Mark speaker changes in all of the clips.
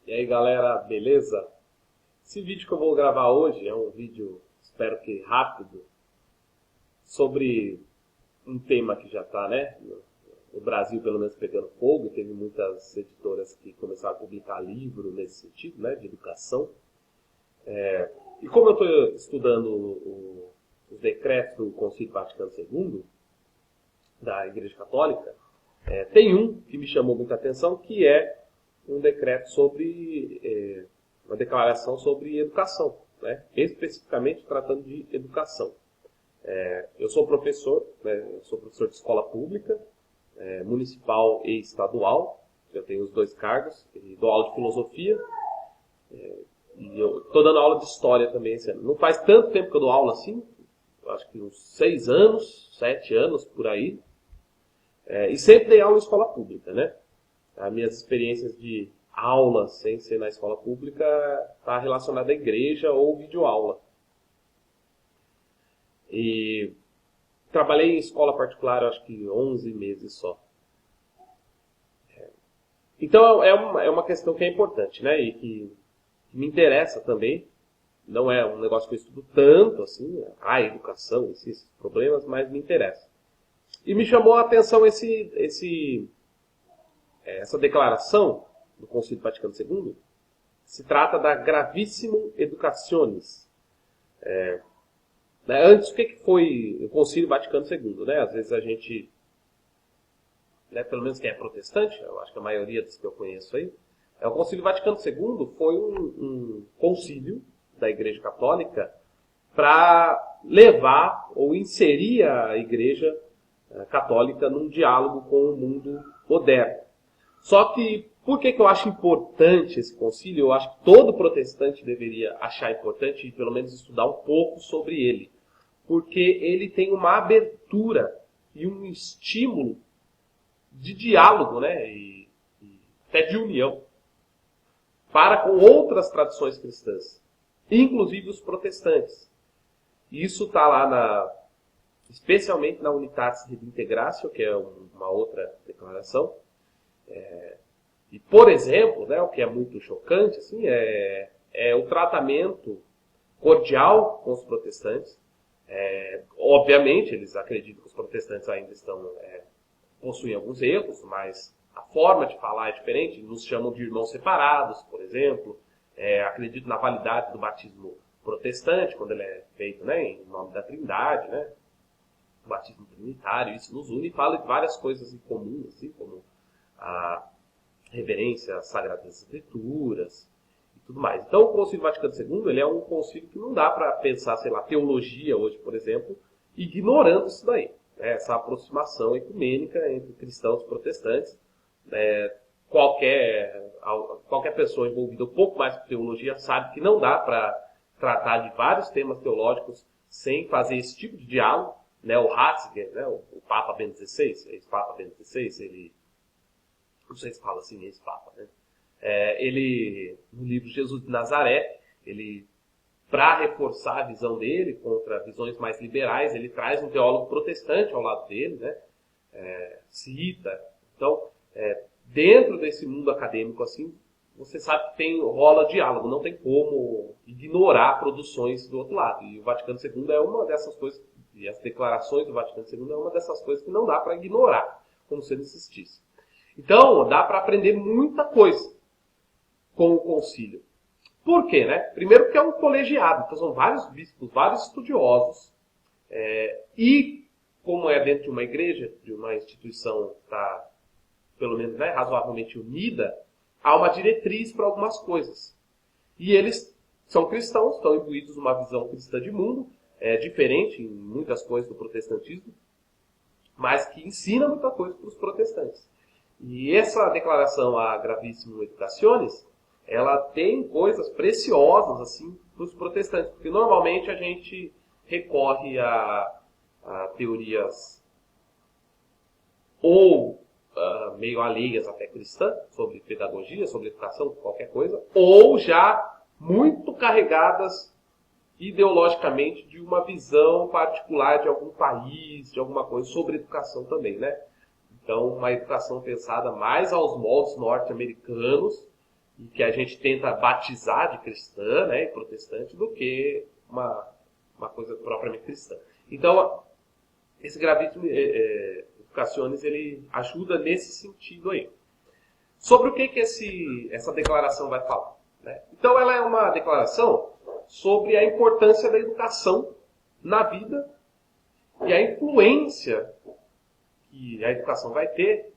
Speaker 1: E aí galera, beleza? Esse vídeo que eu vou gravar hoje é um vídeo, espero que rápido, sobre um tema que já está, né, no Brasil pelo menos pegando fogo, e teve muitas editoras que começaram a publicar livro nesse sentido, né, de educação. E como eu estou estudando os decretos do Concílio Vaticano II, da Igreja Católica, tem um que me chamou muita atenção, que é um decreto sobre, uma declaração sobre educação, né? Especificamente tratando de educação. Eu sou professor, né? Eu sou professor de escola pública, municipal e estadual. Eu tenho os dois cargos, e dou aula de filosofia, e eu estou dando aula de história também esse ano. Não faz tanto tempo que eu dou aula assim, acho que uns 6 anos, 7 anos por aí. E sempre dei aula em escola pública, né? As minhas experiências de aula sem ser na escola pública está relacionada à igreja ou videoaula. E trabalhei em escola particular, acho que 11 meses só. Então é uma questão que é importante, né? E que me interessa também. Não é um negócio que eu estudo tanto, assim, a educação, esses problemas, mas me interessa. E me chamou a atenção essa declaração do Concílio Vaticano II. Se trata da Gravissimo Educationis. Antes, o que foi o Concílio Vaticano II? Né? Às vezes a gente, né, pelo menos quem é protestante, eu acho que a maioria dos que eu conheço aí, o Concílio Vaticano II foi um concílio da Igreja Católica para levar ou inserir a Igreja Católica num diálogo com o mundo moderno. Só que, por que eu acho importante esse concílio? Eu acho que todo protestante deveria achar importante e pelo menos estudar um pouco sobre ele. Porque ele tem uma abertura e um estímulo de diálogo, né, e até de união para com outras tradições cristãs, inclusive os protestantes. E isso está lá especialmente na Unitatis Redintegratio, que é uma outra declaração. E, por exemplo, né, o que é muito chocante assim, é o tratamento cordial com os protestantes. Obviamente, eles acreditam que os protestantes ainda possuem alguns erros, mas a forma de falar é diferente. Nos chamam de irmãos separados, por exemplo. Acreditam na validade do batismo protestante, quando ele é feito, né, em nome da Trindade, né? O batismo trinitário, isso nos une e fala de várias coisas em comum, assim, como a reverência às Sagradas Escrituras e tudo mais. Então, o Concílio Vaticano II ele é um concílio que não dá para pensar, sei lá, teologia hoje, por exemplo, ignorando isso daí, né? Essa aproximação ecumênica entre cristãos e protestantes. Qualquer pessoa envolvida um pouco mais com teologia sabe que não dá para tratar de vários temas teológicos sem fazer esse tipo de diálogo. Né, o Ratzinger, né, o Papa Bento XVI, ex-Papa Bento XVI, ele, não sei se fala assim, ex-Papa, né? Ele, no livro Jesus de Nazaré, ele, para reforçar a visão dele contra visões mais liberais, ele traz um teólogo protestante ao lado dele, né? Cita. Então, dentro desse mundo acadêmico, assim, você sabe que rola diálogo, não tem como ignorar produções do outro lado. E o Vaticano II é uma dessas coisas. E as declarações do Vaticano II é uma dessas coisas que não dá para ignorar, como se ele insistisse. Então, dá para aprender muita coisa com o concílio. Por quê, né? Primeiro porque é um colegiado, então são vários bispos, vários estudiosos, e como é dentro de uma igreja, de uma instituição que está, pelo menos, né, razoavelmente unida, há uma diretriz para algumas coisas. E eles são cristãos, estão imbuídos numa visão cristã de mundo, diferente em muitas coisas do protestantismo, mas que ensina muita coisa para os protestantes. E essa declaração, a Gravissimo Educationis, ela tem coisas preciosas assim para os protestantes, porque normalmente a gente recorre a teorias ou meio alheias até cristã, sobre pedagogia, sobre educação, qualquer coisa, ou já muito carregadas ideologicamente de uma visão particular de algum país, de alguma coisa, sobre educação também, né? Então, uma educação pensada mais aos moldes norte-americanos e que a gente tenta batizar de cristã, né, e protestante, do que uma coisa propriamente cristã. Então, esse Gravitium Educationis, ele ajuda nesse sentido aí. Sobre o que essa declaração vai falar, né? Então, ela é uma declaração sobre a importância da educação na vida e a influência que a educação vai ter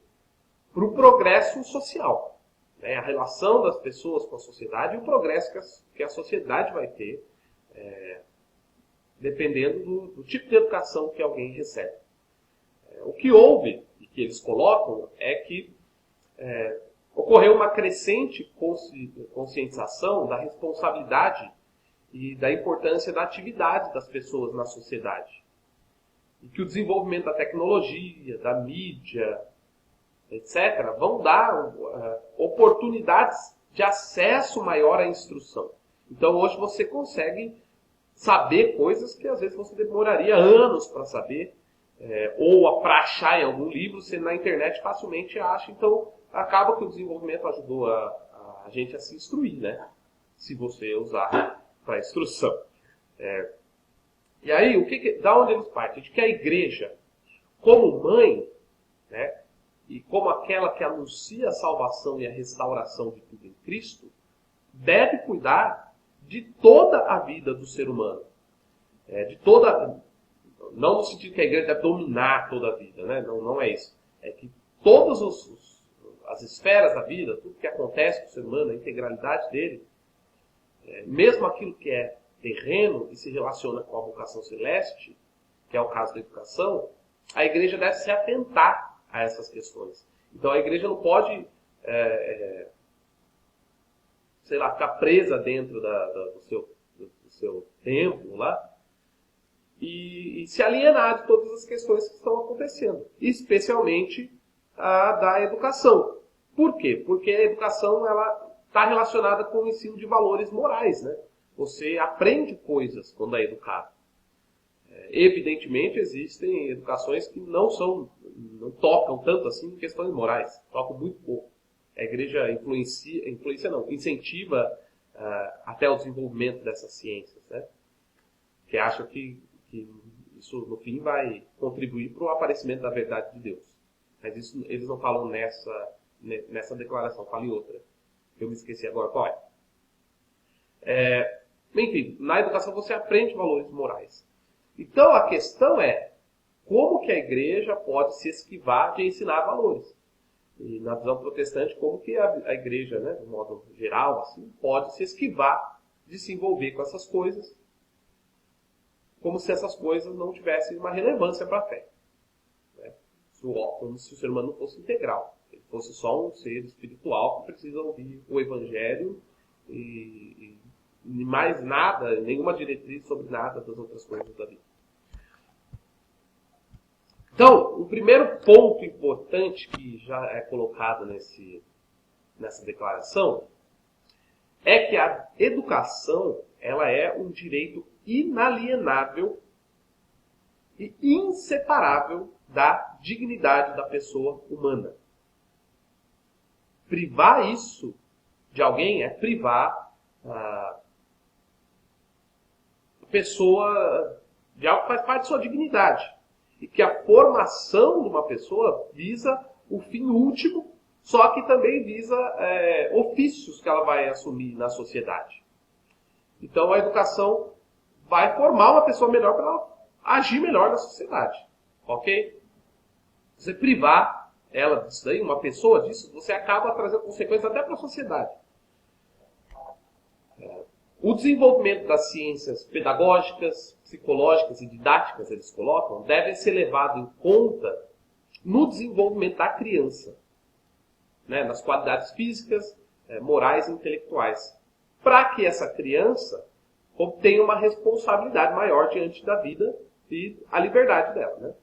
Speaker 1: para o progresso social, né? A relação das pessoas com a sociedade e o progresso que a sociedade vai ter, dependendo do tipo de educação que alguém recebe. O que houve, e que eles colocam, é que ocorreu uma crescente conscientização da responsabilidade e da importância da atividade das pessoas na sociedade. E que o desenvolvimento da tecnologia, da mídia, etc., vão dar oportunidades de acesso maior à instrução. Então, hoje você consegue saber coisas que às vezes você demoraria anos para saber, ou para achar em algum livro, você na internet facilmente acha. Então, acaba que o desenvolvimento ajudou a gente a se instruir, né? Se você usar para instrução. E aí, da onde eles partem? De que a igreja, como mãe, né, e como aquela que anuncia a salvação e a restauração de tudo em Cristo, deve cuidar de toda a vida do ser humano. Não no sentido que a igreja deve dominar toda a vida, né? Não é isso. É que todas as esferas da vida, tudo que acontece com o ser humano, a integralidade dele, mesmo aquilo que é terreno e se relaciona com a vocação celeste, que é o caso da educação, a igreja deve se atentar a essas questões. Então a igreja não pode, ficar presa dentro do seu templo lá e se alienar de todas as questões que estão acontecendo, especialmente a da educação. Por quê? Porque a educação está relacionada com o ensino de valores morais, né? Você aprende coisas quando é educado. Evidentemente, existem educações que não tocam tanto assim em questões morais. Tocam muito pouco. A igreja incentiva até o desenvolvimento dessas ciências, né? Que acha que isso, no fim, vai contribuir para o aparecimento da verdade de Deus. Mas isso eles não falam nessa declaração, falam em outra. Eu me esqueci agora qual é. Enfim, na educação você aprende valores morais. Então a questão é como que a igreja pode se esquivar de ensinar valores. E na visão protestante, como que a igreja, né, de modo geral, assim, pode se esquivar de se envolver com essas coisas, como se essas coisas não tivessem uma relevância para a fé. Né? Como se o ser humano não fosse integral. Ele fosse só um ser espiritual que precisa ouvir o evangelho e mais nada, nenhuma diretriz sobre nada das outras coisas da vida. Então, o primeiro ponto importante que já é colocado nessa declaração é que a educação ela é um direito inalienável e inseparável da dignidade da pessoa humana. Privar isso de alguém é privar a pessoa de algo que faz parte de sua dignidade. E que a formação de uma pessoa visa o fim último, só que também visa ofícios que ela vai assumir na sociedade. Então a educação vai formar uma pessoa melhor para ela agir melhor na sociedade. Ok? Você privar ela disso daí, uma pessoa disso, você acaba trazendo consequências até para a sociedade. O desenvolvimento das ciências pedagógicas, psicológicas e didáticas, eles colocam, devem ser levado em conta no desenvolvimento da criança, né, nas qualidades físicas, morais e intelectuais, para que essa criança obtenha uma responsabilidade maior diante da vida e a liberdade dela. Né?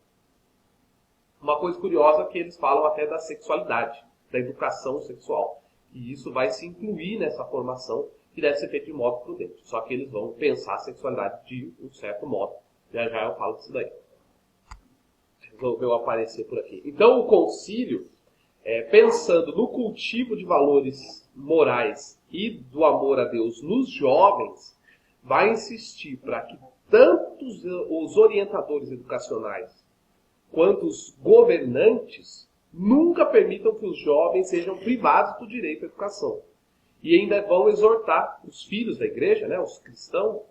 Speaker 1: Uma coisa curiosa é que eles falam até da sexualidade, da educação sexual, e isso vai se incluir nessa formação que deve ser feito de modo prudente. Só que eles vão pensar a sexualidade de um certo modo. Já eu falo disso daí. Resolveu aparecer por aqui. Então o concílio, pensando no cultivo de valores morais e do amor a Deus nos jovens, vai insistir para que tanto os orientadores educacionais quanto os governantes nunca permitam que os jovens sejam privados do direito à educação. E ainda vão exortar os filhos da igreja, né, os cristãos,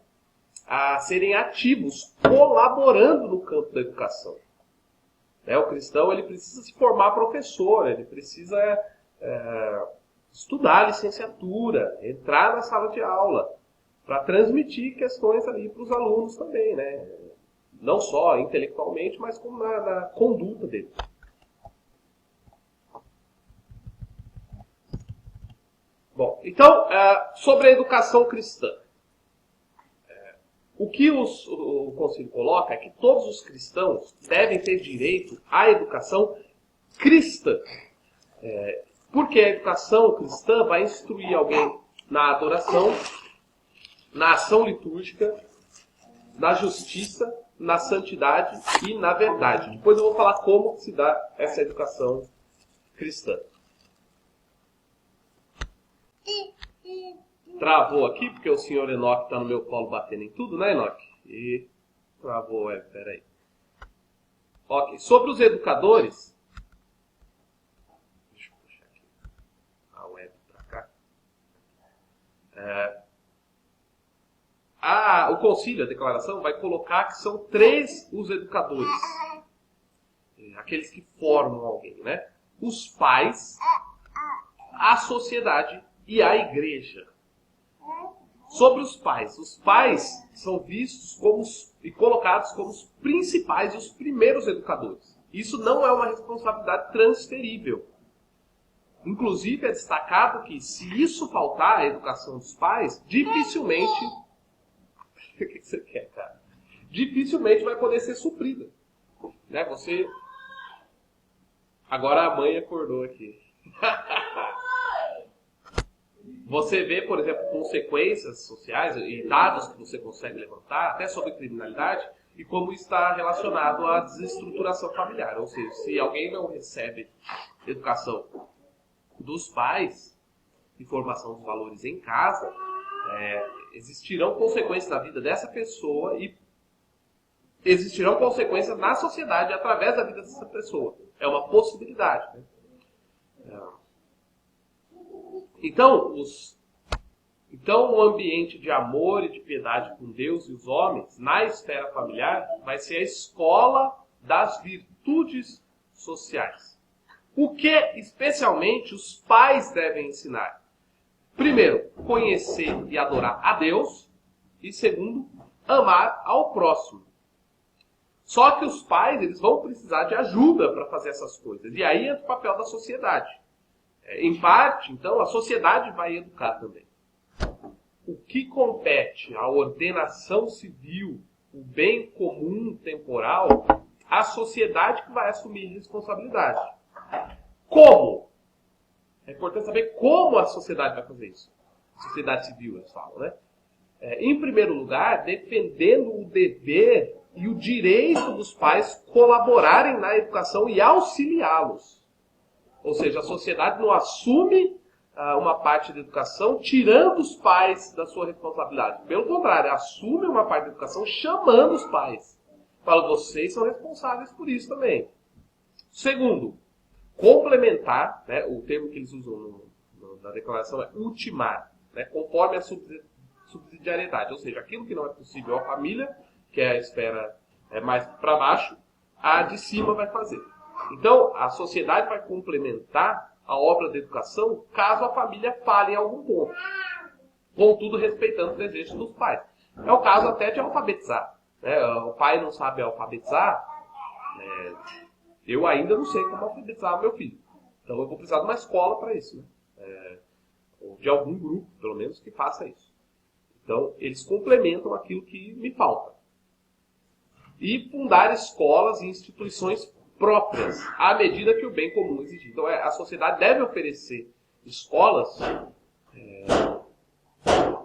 Speaker 1: a serem ativos, colaborando no campo da educação. O cristão ele precisa se formar professor, ele precisa estudar licenciatura, entrar na sala de aula, para transmitir questões ali para os alunos também, né? Não só intelectualmente, mas como na conduta deles. Bom, então, sobre a educação cristã. O que o Concílio coloca é que todos os cristãos devem ter direito à educação cristã. Porque a educação cristã vai instruir alguém na adoração, na ação litúrgica, na justiça, na santidade e na verdade. Depois eu vou falar como se dá essa educação cristã. Travou aqui, porque o senhor Enoque está no meu colo batendo em tudo, né, Enoque? E travou, peraí. Ok, sobre os educadores... Deixa eu puxar aqui a web para cá. O concílio, a declaração, vai colocar que são 3 os educadores. Aqueles que formam alguém, né? Os pais, a sociedade e a igreja. Sobre os pais são vistos e colocados como os principais e os primeiros educadores. Isso não é uma responsabilidade transferível. Inclusive é destacado que se isso faltar, a educação dos pais, dificilmente... O que você quer, cara? Dificilmente vai poder ser suprida. Né? Agora a mãe acordou aqui. Você vê, por exemplo, consequências sociais e dados que você consegue levantar, até sobre criminalidade, e como está relacionado à desestruturação familiar. Ou seja, se alguém não recebe educação dos pais e formação dos valores em casa, existirão consequências na vida dessa pessoa e existirão consequências na sociedade através da vida dessa pessoa. É uma possibilidade, né? Então, o ambiente de amor e de piedade com Deus e os homens, na esfera familiar, vai ser a escola das virtudes sociais. O que, especialmente, os pais devem ensinar? Primeiro, conhecer e adorar a Deus. E segundo, amar ao próximo. Só que os pais eles vão precisar de ajuda para fazer essas coisas. E aí entra o papel da sociedade. Em parte, então, a sociedade vai educar também. O que compete à ordenação civil, o bem comum temporal, a sociedade que vai assumir responsabilidade. Como? É importante saber como a sociedade vai fazer isso. A sociedade civil, eles falam, né? Em primeiro lugar, defendendo o dever e o direito dos pais colaborarem na educação e auxiliá-los. Ou seja, a sociedade não assume uma parte da educação tirando os pais da sua responsabilidade. Pelo contrário, assume uma parte da educação chamando os pais. Fala, vocês são responsáveis por isso também. Segundo, complementar, né, o termo que eles usam na declaração é ultimar, né, conforme a subsidiariedade. Ou seja, aquilo que não é possível à família, que é a esfera mais para baixo, a de cima vai fazer. Então, a sociedade vai complementar a obra da educação caso a família falhe em algum ponto. Contudo, respeitando os desejos dos pais. É o caso até de alfabetizar. Né? O pai não sabe alfabetizar. Eu ainda não sei como alfabetizar o meu filho. Então, eu vou precisar de uma escola para isso. Né? Ou de algum grupo, pelo menos, que faça isso. Então, eles complementam aquilo que me falta. E fundar escolas e instituições próprias, à medida que o bem comum exigir. Então, a sociedade deve oferecer escolas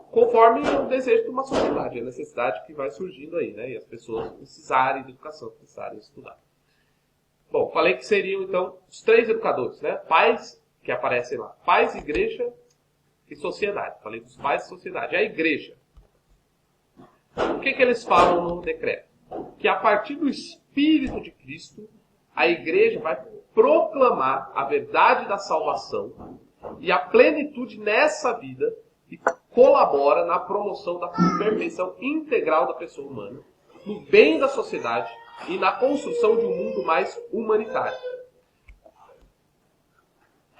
Speaker 1: conforme o desejo de uma sociedade, a necessidade que vai surgindo aí, né? E as pessoas precisarem de educação, precisarem estudar. Bom, falei que seriam, então, os 3 educadores, né? Pais, que aparecem lá. Pais, igreja e sociedade. Falei dos pais e sociedade. A igreja. O que eles falam no decreto? Que a partir do Espírito de Cristo, a igreja vai proclamar a verdade da salvação e a plenitude nessa vida e colabora na promoção da perfeição integral da pessoa humana, no bem da sociedade e na construção de um mundo mais humanitário.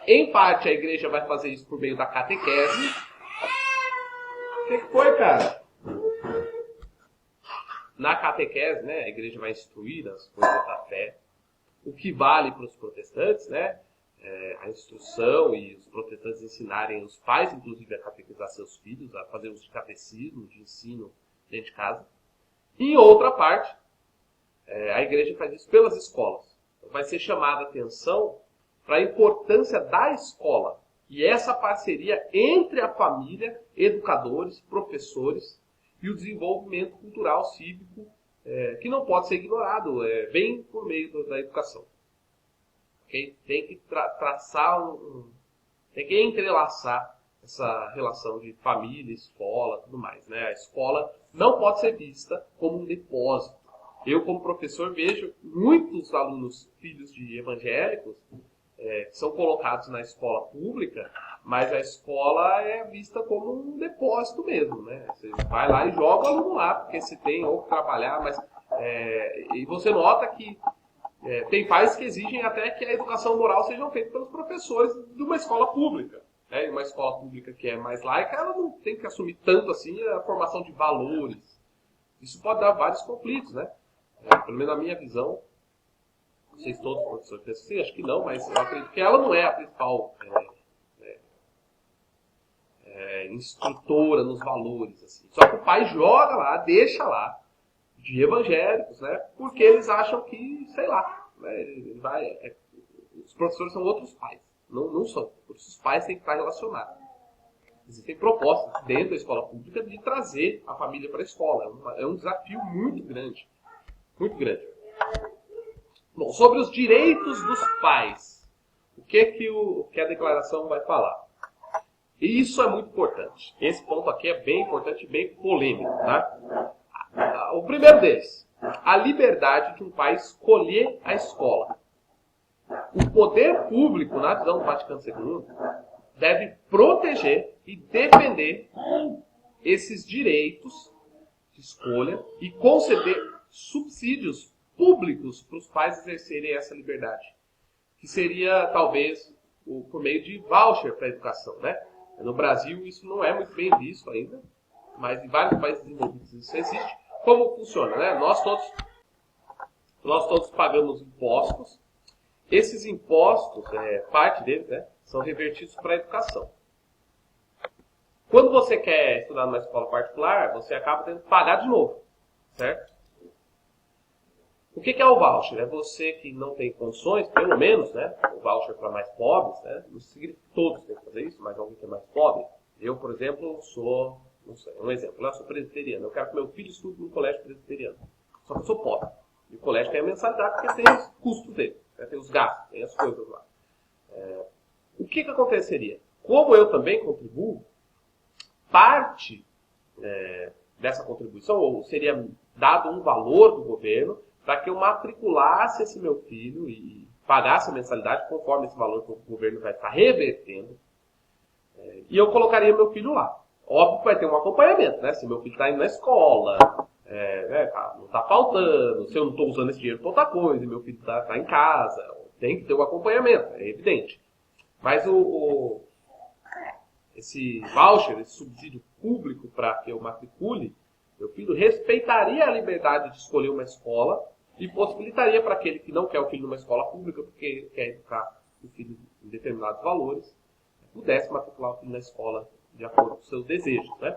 Speaker 1: Em parte, a igreja vai fazer isso por meio da catequese. O que foi, cara? Na catequese, né, a igreja vai instruir as coisas da fé. O que vale para os protestantes, né? A instrução e os protestantes ensinarem os pais, inclusive, a catequizar seus filhos, a fazer uso de catecismo, de ensino dentro de casa. Em outra parte, a igreja faz isso pelas escolas. Vai ser chamada a atenção para a importância da escola e essa parceria entre a família, educadores, professores e o desenvolvimento cultural, cívico, que não pode ser ignorado, vem por meio da educação. Okay? Tem que traçar tem que entrelaçar essa relação de família, escola, tudo mais. Né? A escola não pode ser vista como um depósito. Eu, como professor, vejo muitos alunos, filhos de evangélicos, que são colocados na escola pública, mas a escola é vista como um depósito mesmo, né? Você vai lá e joga o aluno lá, porque se tem ou que trabalhar, mas... e você nota que tem pais que exigem até que a educação moral seja feita pelos professores de uma escola pública. Né? Uma escola pública que é mais laica, ela não tem que assumir tanto assim a formação de valores. Isso pode dar vários conflitos, né? Pelo menos na minha visão, não sei se todos os professores pensam assim, acho que não, mas eu acredito que ela não é a principal instrutora nos valores. Assim. Só que o pai joga lá, deixa lá, de evangélicos, né? Porque eles acham que, sei lá, né? Os professores são outros pais, não são. Os pais têm que estar relacionados. Existem propostas dentro da escola pública de trazer a família para a escola. É um desafio muito grande. Muito grande. Bom, sobre os direitos dos pais, o que a declaração vai falar? E isso é muito importante. Esse ponto aqui é bem importante e bem polêmico. Tá? O primeiro deles, a liberdade de um pai escolher a escola. O poder público, na visão do Vaticano II, deve proteger e defender esses direitos de escolha e conceder subsídios públicos para os pais exercerem essa liberdade. Que seria, talvez, por meio de voucher para a educação. Né? No Brasil, isso não é muito bem visto ainda, mas em vários países desenvolvidos isso existe. Como funciona? Né? Nós todos pagamos impostos. Esses impostos, parte deles, né, são revertidos para a educação. Quando você quer estudar numa escola particular, você acaba tendo que pagar de novo. Certo? O que é o voucher? É você que não tem condições, pelo menos, né? O voucher para mais pobres, né? Não significa que todos têm que fazer isso, mas alguém que é mais pobre. Eu, por exemplo, sou, não sei, um exemplo, eu sou presbiteriano. Eu quero que meu filho estude no colégio presbiteriano. Só que eu sou pobre. E o colégio tem a mensalidade porque tem os custos dele, né? Tem os gastos, tem as coisas lá. O que aconteceria? Como eu também contribuo, parte dessa contribuição, ou seria dado um valor do governo, para que eu matriculasse esse meu filho e pagasse a mensalidade conforme esse valor que o governo vai estar revertendo. E eu colocaria meu filho lá. Óbvio que vai ter um acompanhamento, né? Se meu filho está indo na escola, não está faltando, se eu não estou usando esse dinheiro para outra coisa, e meu filho está em casa, tem que ter um acompanhamento, é evidente. Mas esse voucher, esse subsídio público para que eu matricule meu filho, respeitaria a liberdade de escolher uma escola e possibilitaria para aquele que não quer o filho numa escola pública, porque quer educar o filho em determinados valores, pudesse matricular o filho na escola de acordo com os seus desejos. Né?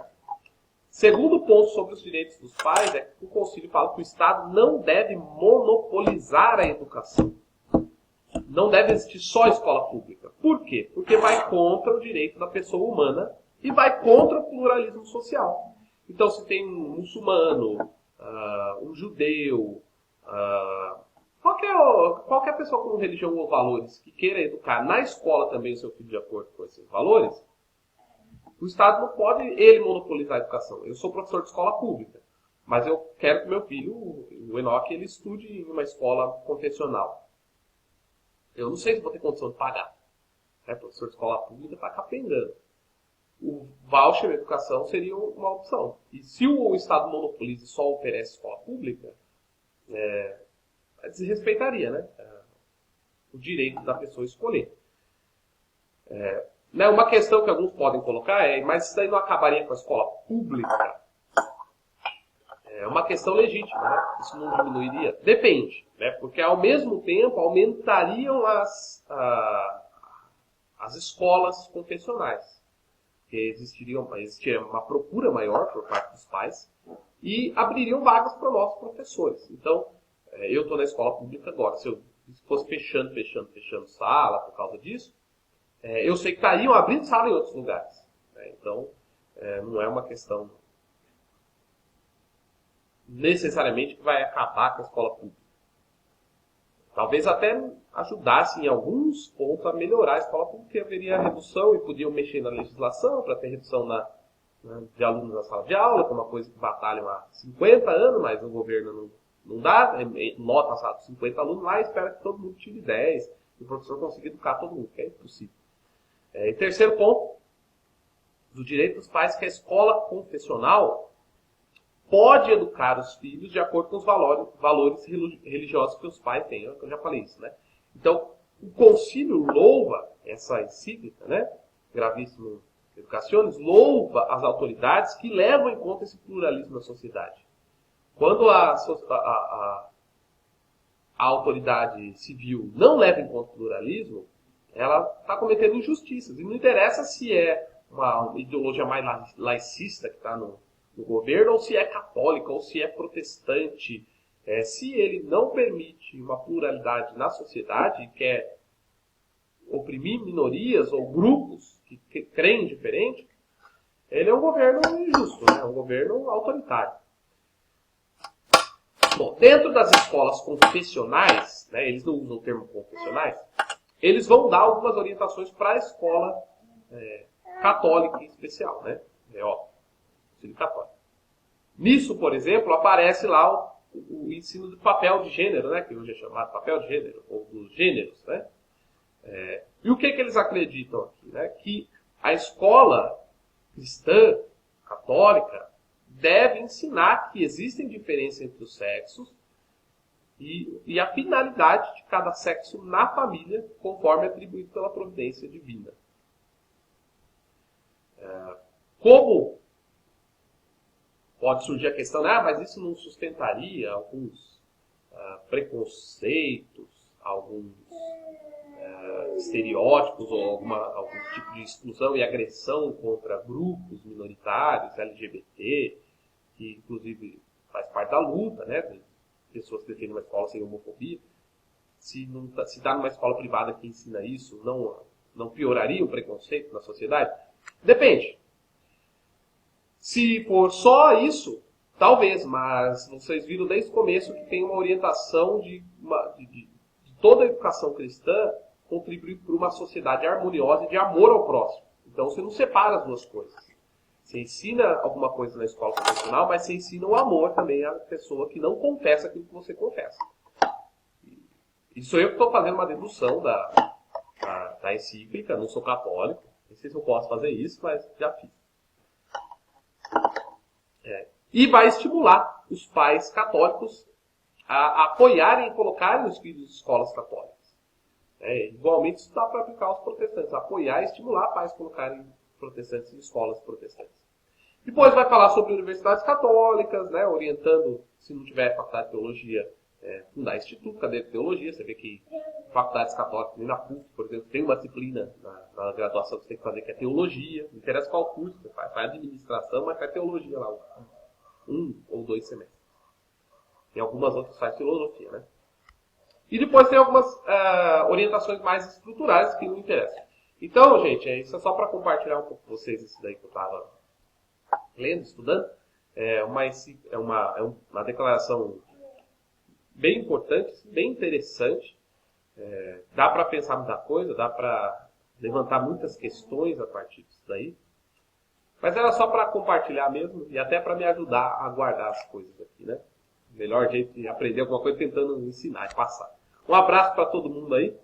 Speaker 1: Segundo ponto sobre os direitos dos pais é que o Concílio fala que o Estado não deve monopolizar a educação. Não deve existir só escola pública. Por quê? Porque vai contra o direito da pessoa humana e vai contra o pluralismo social. Então, se tem um muçulmano, um judeu, qualquer pessoa com religião ou valores que queira educar na escola também o seu filho de acordo com esses valores, O Estado não pode ele monopolizar a educação. Eu sou professor de escola pública, mas eu quero que meu filho, o Enoque, ele estude em uma escola confessional. Eu não sei se vou ter condição de pagar. Professor de escola pública está capengando. O voucher de educação seria uma opção. E se o Estado monopoliza e só oferece escola pública, desrespeitaria, né, o direito da pessoa escolher. Uma questão que alguns podem colocar mas isso daí não acabaria com a escola pública? É uma questão legítima, né? Isso não diminuiria? Depende, né? Porque ao mesmo tempo aumentariam as escolas confessionais. Porque existiria uma procura maior por parte dos pais e abririam vagas para nossos professores. Então, eu estou na escola pública agora. Se eu fosse fechando sala por causa disso, eu sei que estariam abrindo sala em outros lugares. Então, não é uma questão necessariamente que vai acabar com a escola pública. Talvez até ajudasse em alguns pontos a melhorar a escola pública, porque haveria redução e podiam mexer na legislação para ter redução de alunos na sala de aula, que é uma coisa que batalham há 50 anos, mas o governo não dá, nota a sala de 50 alunos lá e espera que todo mundo tire 10 e o professor consiga educar todo mundo, que é impossível. E terceiro ponto, do direito dos pais, que a escola confessional pode educar os filhos de acordo com os valores religiosos que os pais têm. Eu já falei isso, né? Então, o concílio louva essa encíclica, né? Gravíssimo Educationis, louva as autoridades que levam em conta esse pluralismo na sociedade. Quando a autoridade civil não leva em conta o pluralismo, ela está cometendo injustiças. E não interessa se é uma ideologia mais laicista que está no governo, ou se é católica, ou se é protestante. Se ele não permite uma pluralidade na sociedade e quer oprimir minorias ou grupos que creem diferente, ele é um governo injusto, né? É um governo autoritário. Bom, dentro das escolas confessionais, né, eles não usam o termo confessionais, eles vão dar algumas orientações para a escola católica em especial, né? Ensino católico. Nisso, por exemplo, aparece lá o ensino do papel de gênero, né? Que hoje é chamado papel de gênero, ou dos gêneros, né? E o que eles acreditam aqui? Né? Que a escola cristã, católica, deve ensinar que existem diferenças entre os sexos e a finalidade de cada sexo na família, conforme atribuído pela providência divina. Como pode surgir a questão, mas isso não sustentaria alguns preconceitos, alguns estereótipos ou algum tipo de exclusão e agressão contra grupos minoritários, LGBT, que inclusive faz parte da luta, né, de pessoas que defendem uma escola sem homofobia. Se está numa escola privada que ensina isso, não pioraria o preconceito na sociedade? Depende. Se for só isso, talvez, mas vocês viram desde o começo que tem uma orientação de toda a educação cristã contribuir para uma sociedade harmoniosa e de amor ao próximo. Então você não separa as duas coisas. Você ensina alguma coisa na escola confessional, mas você ensina o amor também à pessoa que não confessa aquilo que você confessa. Isso eu que estou fazendo uma dedução da encíclica, não sou católico, não sei se eu posso fazer isso, mas já fiz. E vai estimular os pais católicos a apoiarem e colocarem os filhos em escolas católicas. Igualmente isso dá para aplicar aos protestantes, apoiar e estimular pais a colocarem protestantes em escolas protestantes. Depois vai falar sobre universidades católicas, né, orientando, se não tiver faculdade de teologia, fundar instituto, cadeira de teologia. Você vê que faculdades católicas, nem na PUC, por exemplo, tem uma disciplina na graduação que você tem que fazer, que é teologia. Não interessa qual curso você faz administração, mas faz teologia lá, 1 ou 2 semestres. Tem algumas outras que faz filosofia, né? E depois tem algumas orientações mais estruturais que não interessam. Então, gente, isso é só para compartilhar um pouco com vocês isso daí que eu estava lendo, estudando. É uma declaração bem importante, bem interessante. Dá para pensar muita coisa, dá para levantar muitas questões a partir disso daí. Mas era só para compartilhar mesmo e até para me ajudar a guardar as coisas aqui, né? Melhor jeito de aprender alguma coisa tentando ensinar e passar. Um abraço para todo mundo aí.